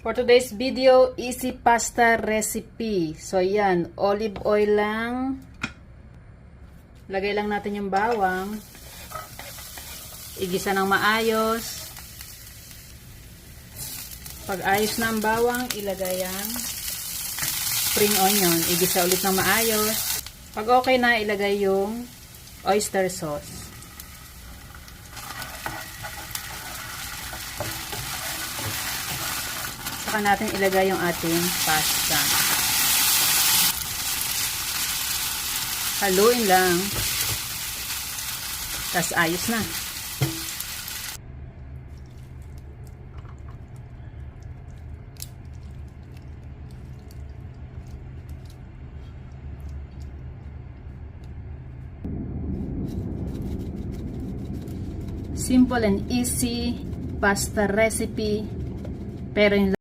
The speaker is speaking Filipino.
For today's video, easy pasta recipe. So yan, olive oil lang. Lagay lang natin yung bawang. Igisa ng maayos. Pag ayos na ang bawang, ilagay ang spring onion. Igisa ulit ng maayos. Pag okay na, ilagay yung oyster sauce. Saka natin ilagay yung ating pasta. Haluin lang. Tapos ayos na. Simple and easy pasta recipe. Pero yung